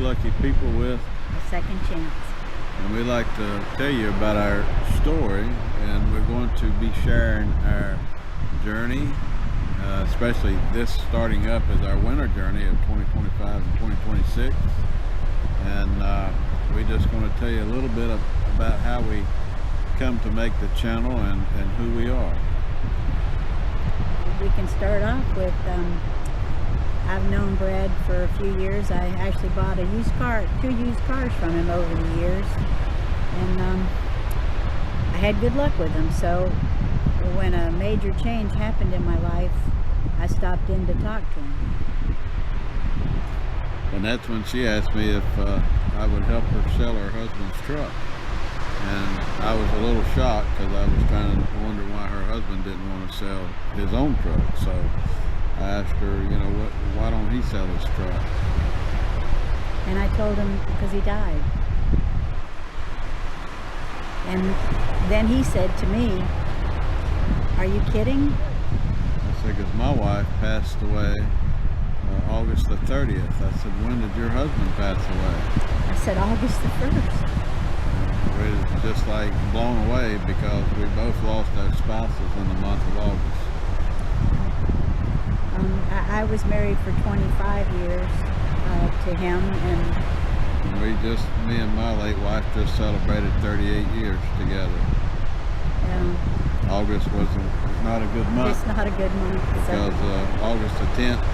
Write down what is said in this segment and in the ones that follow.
lucky people with a second chance. And we'd like to tell you about our story, and we're going to be sharing our journey, especially this starting up as our winter journey of 2025 and 2026. And we're just going to tell you a little bit about how we come to make the channel and who we are. We can start off with, I've known Brad for a few years. I actually bought two used cars from him over the years, and I had good luck with them. So when a major change happened in my life, I stopped in to talk to him. And that's when she asked me if I would help her sell her husband's truck. And I was a little shocked because I was trying to wonder why her husband didn't want to sell his own truck. So I asked her, why don't he sell his truck? And I told him because he died. And then he said to me, "Are you kidding?" I said, because my wife passed away August the 30th. I said, when did your husband pass away? I said, August the 1st. We was just like blown away because we both lost our spouses in the month of August. I was married for 25 years to him, and me and my late wife just celebrated 38 years together. August was not a good month. It's not a good month. Because August the 10th,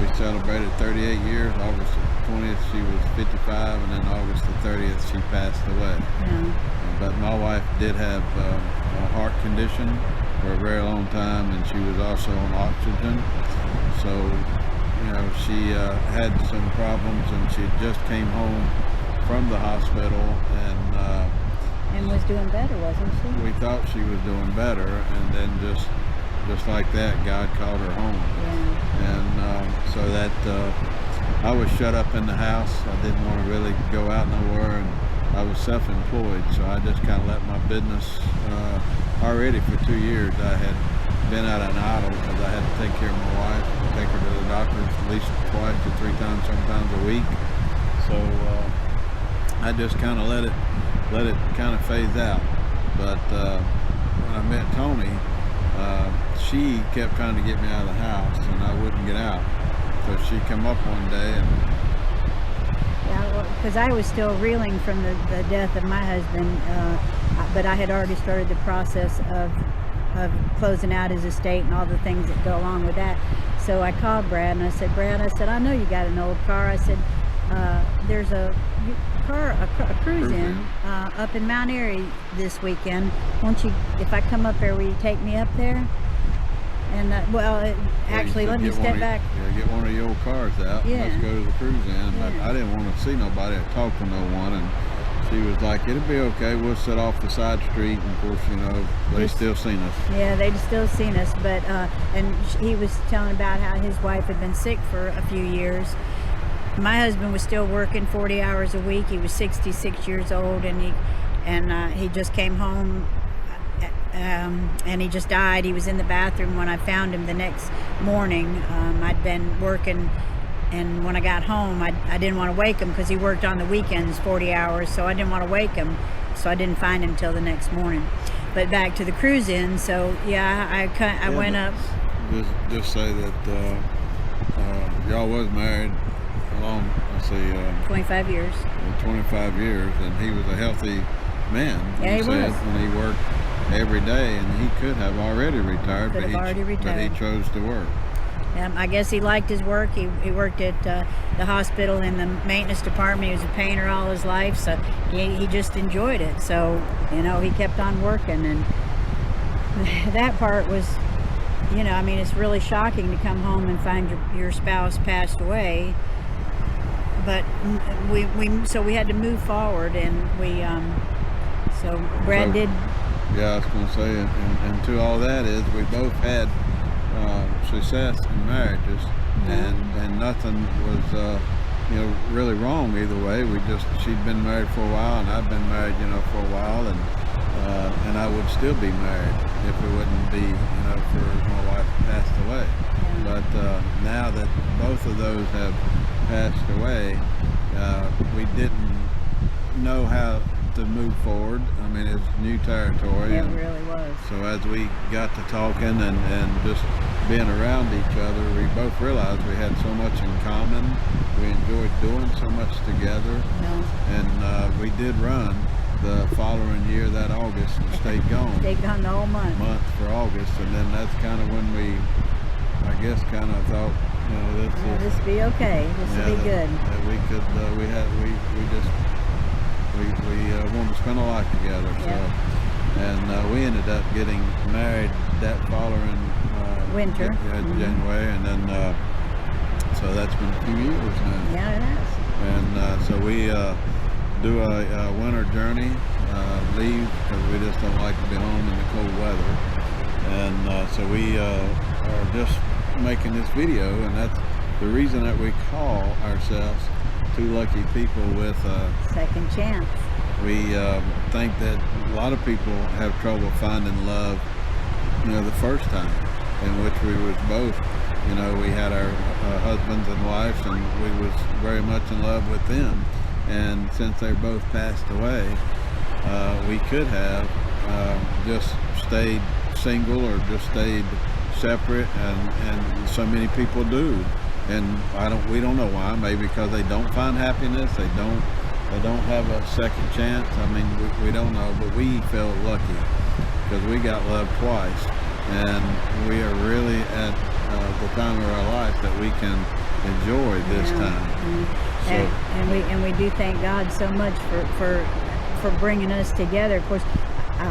we celebrated 38 years. August the 20th, she was 55, and then August the 30th, she passed away. Yeah. But my wife did have a heart condition for a very long time, and she was also on oxygen. So, she had some problems, and she just came home from the hospital, and was doing better, wasn't she? We thought she was doing better, and then just like that, God called her home. Yeah. And so that I was shut up in the house. I didn't want to really go out nowhere, and I was self-employed, so I just kind of let my business. Already for 2 years, I had been out an idle because I had to take care of my wife, take her to the doctor at least twice to 3 times, sometimes a week. So I just kind of let it kind of phase out. But when I met Tony, she kept trying to get me out of the house, and I wouldn't get out. So she come up one day and. Yeah, because I was still reeling from the death of my husband, but I had already started the process of closing out his estate and all the things that go along with that. So I called Brad and I said, Brad, I know you got an old car. I said, there's a cruise-in up in Mount Airy this weekend. Won't you, if I come up there, will you take me up there? And actually, let me step back. Yeah, get one of your old cars out. Yeah. Let's go to the cruise-in. Yeah. But I didn't want to see nobody or talk to no one, and she was like, "It'll be okay. We'll sit off the side street." And of course, they still seen us. Yeah, they'd still seen us. But he was telling about how his wife had been sick for a few years. My husband was still working 40 hours a week. He was 66 years old, and he just came home. And he just died. He was in the bathroom when I found him the next morning. I'd been working, and when I got home, I didn't want to wake him because he worked on the weekends 40 hours, so I didn't want to wake him, so I didn't find him until the next morning. But back to the cruise-in, so yeah, I went up. Just say that y'all was married along, 25 years. 25 years, and he was a healthy man. Yeah, he was. And he worked every day, and he could have already retired, but he chose to work. I guess he liked his work. He worked at the hospital in the maintenance department. He was a painter all his life, so he just enjoyed it. So he kept on working, and that part was, it's really shocking to come home and find your spouse passed away. But we had to move forward, and so Brad did. Yeah, I was going to say, and to all that is we both had success in marriages, and nothing was really wrong either way. She'd been married for a while, and I'd been married for a while, and I would still be married if it wouldn't be for my wife passed away. But now that both of those have passed away, we didn't know how to move forward. I mean, it's new territory. It really was. So as we got to talking and just being around each other, we both realized we had so much in common. We enjoyed doing so much together. Yeah. And we did run the following year, that August, and stayed gone. Stayed gone the whole month. For August. And then that's kind of when we, I guess, kind of thought, you know, This will be okay. This will be good. that we could, we wanted to spend a life together. Yeah. So, and we ended up getting married that following Winter. January, and then so that's been a few years now. Yeah, it has. And so we do a winter journey, leave because we just don't like to be home in the cold weather, and so we are just making this video, and that's the reason that we call ourselves Two Lucky People with Second chance. we think that a lot of people have trouble finding love, you know, the first time, in which we was both, you know, we had our husbands and wives, and we was very much in love with them, and since they both passed away, we could have just stayed single or just stayed separate, and so many people do, and we don't know why. Maybe because they don't find happiness, they don't have a second chance. I mean, we don't know, but we felt lucky because we got love twice, and we are really at the time of our life that we can enjoy this time. So, And we do thank God so much for bringing us together. Of course,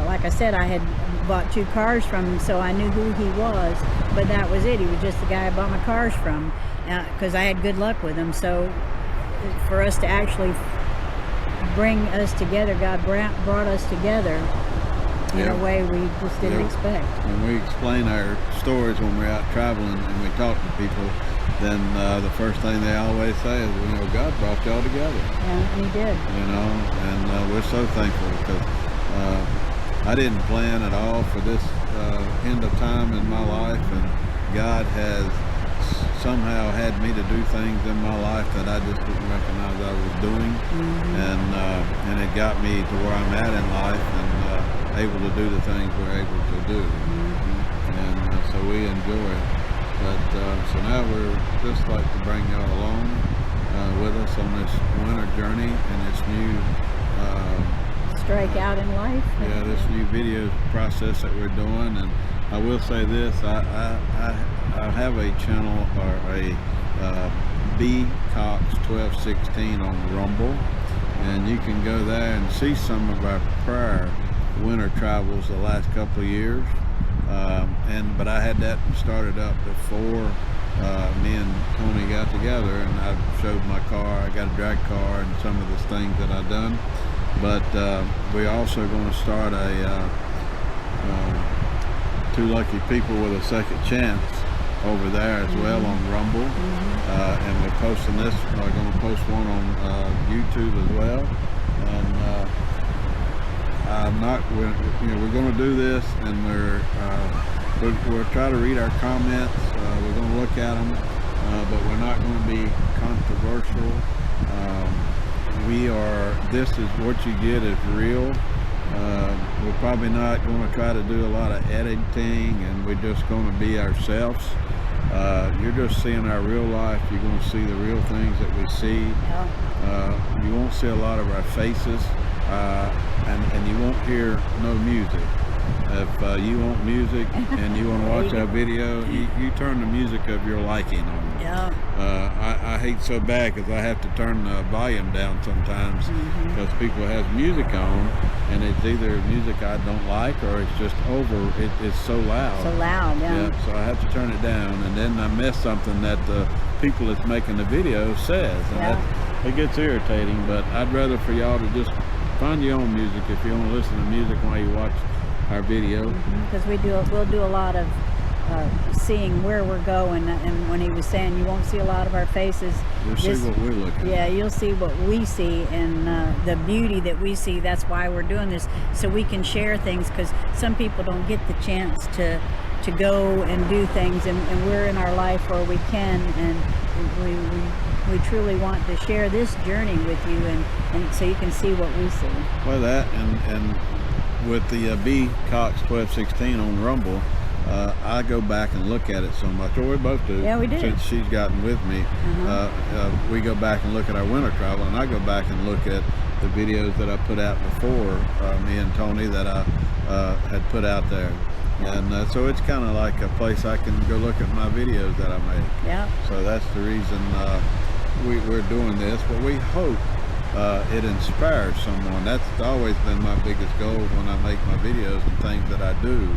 like I said, I had bought 2 cars from him, so I knew who he was, but that was it. He was just the guy I bought my cars from, because I had good luck with him. So for us to actually bring us together, God brought us together in a way we just didn't expect. When we explain our stories when we're out traveling and we talk to people, then the first thing they always say is, you know, God brought y'all together. Yeah, He did. You know, and we're so thankful because I didn't plan at all for this end of time in my life, and God has somehow had me to do things in my life that I just didn't recognize I was doing, and it got me to where I'm at in life, and able to do the things we're able to do, and so we enjoy it. But so now we're just like to bring y'all along with us on this winter journey and this new strike out in life. Yeah, this new video process that we're doing. And I will say this, I have a channel, or a B Cox 1216 on Rumble, and you can go there and see some of our prior winter travels the last couple of years. But I had that started up before me and Tony got together, and I showed my car. I got a drag car and some of the things that I've done. But we're also going to start a Two Lucky People with a Second Chance over there as well on Rumble. And we're posting this. We're going to post one on YouTube as well. And we're going to do this, and we'll try to read our comments. We're going to look at them, but we're not going to be controversial. This is what you get is real. We're probably not going to try to do a lot of editing, and we're just going to be ourselves. You're just seeing our real life. You're going to see the real things that we see. You won't see a lot of our faces, and you won't hear no music. If you want music and you want to watch our video, you turn the music of your liking on. I hate so bad because I have to turn the volume down sometimes because people have music on, and it's either music I don't like or it's just it's so loud. So loud, yeah. So I have to turn it down, and then I miss something that the people that's making the video says, and it gets irritating. But I'd rather for y'all to just find your own music if you want to listen to music while you watch our video. Because we'll do a lot of seeing where we're going, and when he was saying you won't see a lot of our faces, You'll see what we're looking at. Yeah, you'll see what we see, and the beauty that we see. That's why we're doing this, so we can share things, because some people don't get the chance to go and do things, and we're in our life where we can, we truly want to share this journey with you, and so you can see what we see. Well, that and with the B Cox 1216 on Rumble, I go back and look at it so much, or we both do. Yeah, we do. Since she's gotten with me, we go back and look at our winter travel, and I go back and look at the videos that I put out before, me and Tony, that I had put out there. And so it's kind of like a place I can go look at my videos that I make. Yeah. So that's the reason we're doing this. But we hope it inspires someone. That's always been my biggest goal when I make my videos and things that I do.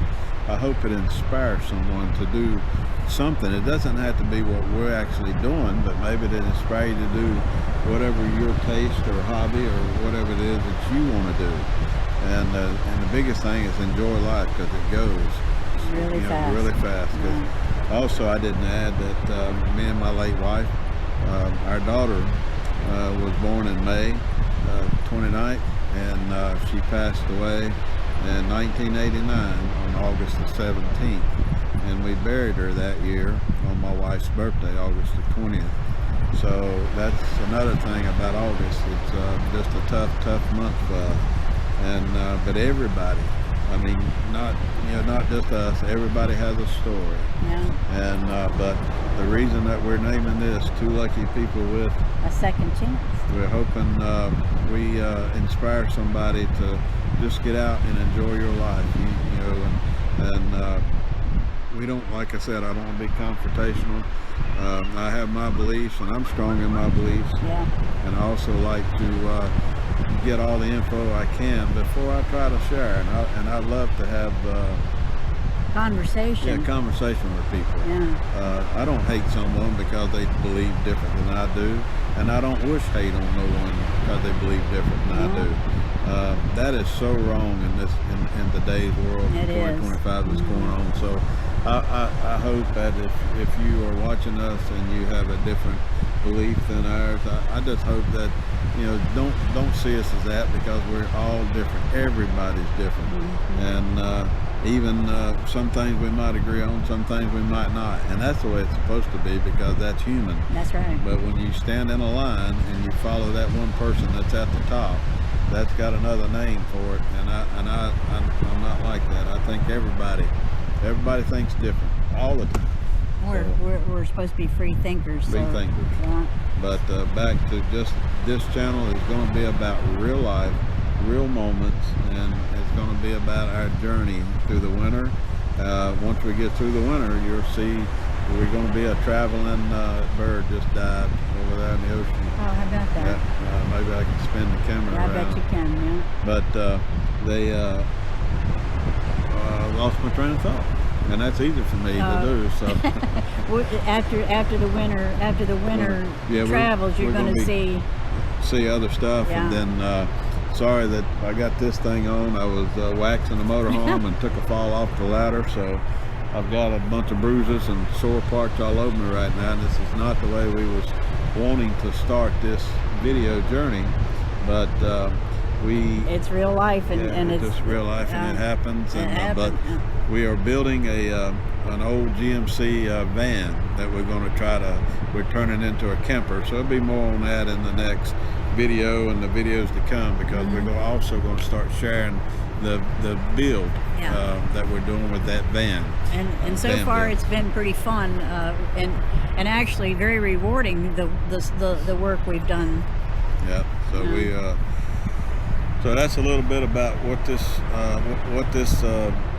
I hope it inspires someone to do something. It doesn't have to be what we're actually doing, but maybe it inspires you to do whatever your taste or hobby or whatever it is that you want to do. And the biggest thing is enjoy life, because it goes really fast. Really fast. Also, I didn't add that me and my late wife, our daughter was born in May 29th, and she passed away in 1989 on August the 17th. And we buried her that year on my wife's birthday, August the 20th. So that's another thing about August. It's just a tough month for us. And but everybody, I mean, not just us, everybody has a story. Yeah. And but the reason that we're naming this Two Lucky People with a Second Chance, we're hoping we inspire somebody to just get out and enjoy your life. You know, and we don't, like I said, I don't want to be confrontational. I have my beliefs, and I'm strong in my beliefs. Yeah. And I also like to get all the info I can before I try to share. And I love to have conversation. Yeah, conversation with people. Yeah. I don't hate someone because they believe different than I do, and I don't wish hate on no one because they believe different than I do. That is so wrong in today's world, in 2025 that's going on. So I hope that if you are watching us and you have a different belief than ours, I just hope that, you know, don't see us as that, because we're all different. Everybody's different. And even some things we might agree on, some things we might not, and that's the way it's supposed to be, because that's human. That's right. But when you stand in a line and you follow that one person that's at the top, that's got another name for it, and I'm not like that. I think everybody thinks different all the time. We're supposed to be free thinkers. Free thinkers. Yeah. But back to just this channel is going to be about real life, real moments, and it's going to be about our journey through the winter. Once we get through the winter, you'll see we're going to be a traveling bird just died over there in the ocean. Oh, how about that? Yeah, maybe I can spin the camera around. I bet you can, yeah. But they lost my train of thought, and that's easy for me to do. So after the winter travels, you're going to see other stuff, yeah. And then sorry that I got this thing on. I was waxing the motorhome and took a fall off the ladder, so I've got a bunch of bruises and sore parts all over me right now. And this is not the way we was wanting to start this video journey, but it's real life, and it's just real life, and it happens. But we are building an old GMC van that we're turning into a camper. So it'll be more on that in the next video and the videos to come, because we're also going to start sharing the build that we're doing with that van. And so far it's been pretty fun, and actually very rewarding, the work we've done. Yeah. So so that's a little bit about what this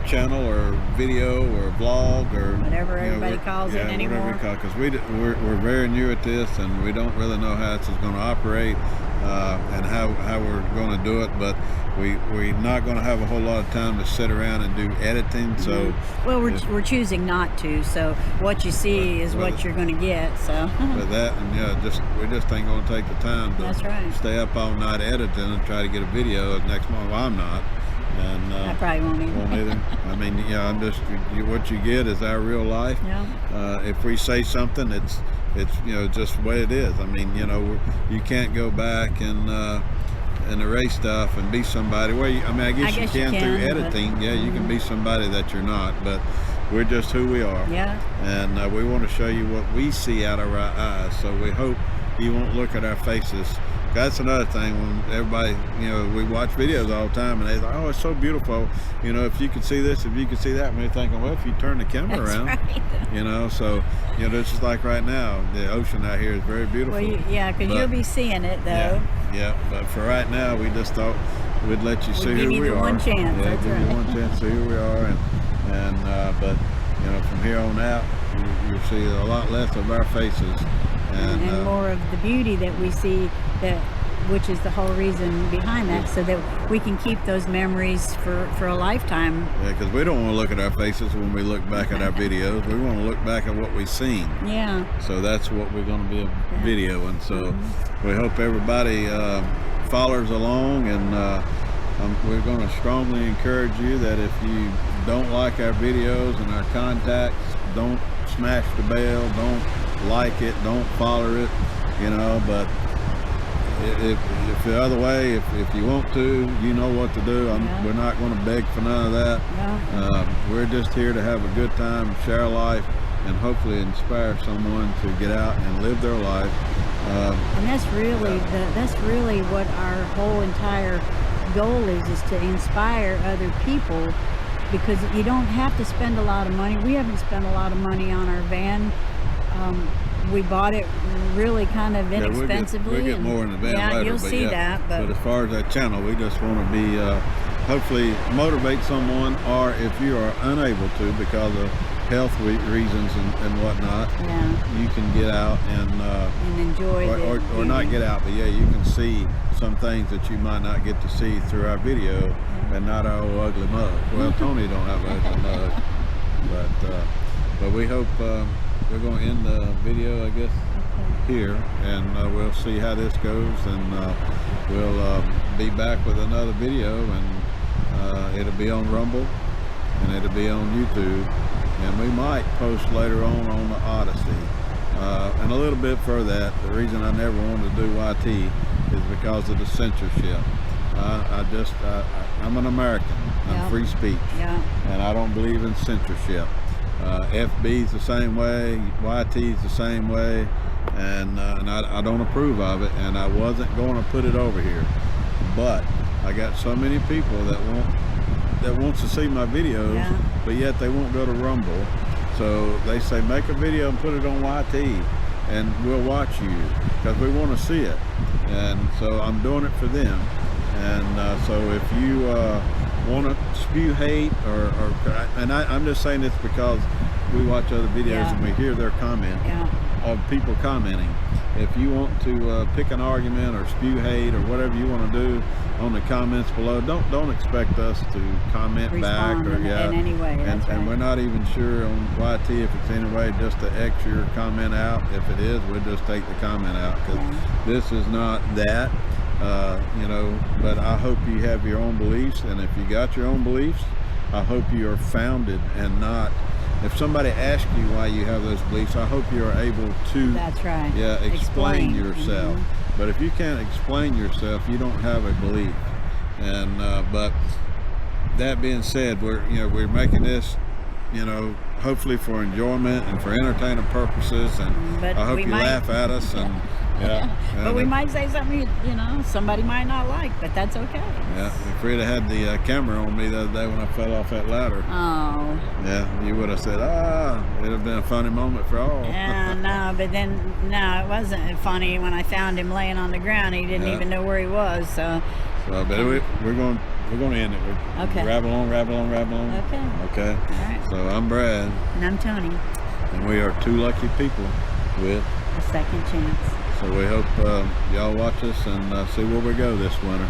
channel or video or vlog or whatever everybody calls it anymore. Because we're very new at this, and we don't really know how this is going to operate and how we're going to do it. But we're not going to have a whole lot of time to sit around and do editing. So we're choosing not to. So what you see is what you're going to get. So with that, and we just ain't going to take the time to stay up all night editing and try to get a video next month. Well, I'm not. And I probably won't either. I mean, I'm just, what you get is our real life. Yeah. If we say something, it's just the way it is. I mean, you can't go back and and the race stuff and be somebody. Well, I mean, I guess you can through editing. Yeah, you can be somebody that you're not, but we're just who we are. Yeah. And we want to show you what we see out of our eyes. So we hope you won't look at our faces. That's another thing when everybody, we watch videos all the time and they're like, oh, it's so beautiful. If you could see this, if you could see that, and we're thinking, well, if you turn the camera around, right. So, it's just like right now, the ocean out here is very beautiful. Well, because you'll be seeing it though. Yeah, but for right now, we just thought we'd let you see who we are. Give you the one chance. Yeah, That's give right. you one chance to see who we are. But from here on out, you'll see a lot less of our faces. And more of the beauty that we see, which is the whole reason behind that, so that we can keep those memories for a lifetime. Yeah, because we don't want to look at our faces when we look back at our videos. We want to look back at what we've seen. Yeah. So that's what we're going to be videoing. So we hope everybody follows along, and we're going to strongly encourage you that if you don't like our videos and our contacts, don't smash the bell, don't like it, don't follow it, but if the other way, if you want to, you know what to do. We're not going to beg for none of that. We're just here to have a good time, share life, and hopefully inspire someone to get out and live their life. And that's really what our whole entire goal is to inspire other people, because you don't have to spend a lot of money. We haven't spent a lot of money on our van. We bought it really kind of inexpensively. We'll get more in the van later. You'll see that. But as far as that channel, we just want to be, hopefully motivate someone, or if you are unable to because of health reasons and whatnot, you can get out and enjoy or not get out, but you can see some things that you might not get to see through our video, and not our old ugly mug. Well, Tony don't have an ugly mug, but we hope we're going to end the video, I guess, here, and we'll see how this goes, and we'll be back with another video, and it'll be on Rumble, and it'll be on YouTube, and we might post later on the Odyssey. And a little bit further that, the reason I never wanted to do YT is because of the censorship. I'm an American. I'm free speech, and I don't believe in censorship. FB's the same way, YT's the same way, and I don't approve of it, and I wasn't going to put it over here. But I got so many people that wants to see my videos, but yet they won't go to Rumble. So they say, make a video and put it on YT, and we'll watch you, because we want to see it. And so I'm doing it for them. And so if you want to spew hate, and I'm just saying this because we watch other videos and we hear their comment of people commenting. If you want to pick an argument or spew hate or whatever you want to do on the comments below, don't expect us to comment respond back or in any way. And we're not even sure on YT if it's any way just to X your comment out. If it is, we'll just take the comment out, because this is not that. But I hope you have your own beliefs, and if you got your own beliefs, I hope you are founded and not. If somebody asks you why you have those beliefs, I hope you are able to explain yourself. But if you can't explain yourself, you don't have a belief. And but that being said, we're making this, hopefully for enjoyment and for entertainment purposes, and I hope you laugh at us. And but we might say something somebody might not like, but that's okay. If Rita had the camera on me the other day when I fell off that ladder, you would have said, it'd have been a funny moment for all. But then it wasn't funny when I found him laying on the ground. He didn't even know where he was. But we're going to end it. We're rabble on. Okay. All right. So I'm Brad. And I'm Tony. And we are two lucky people with a second chance. So we hope y'all watch us and see where we go this winter.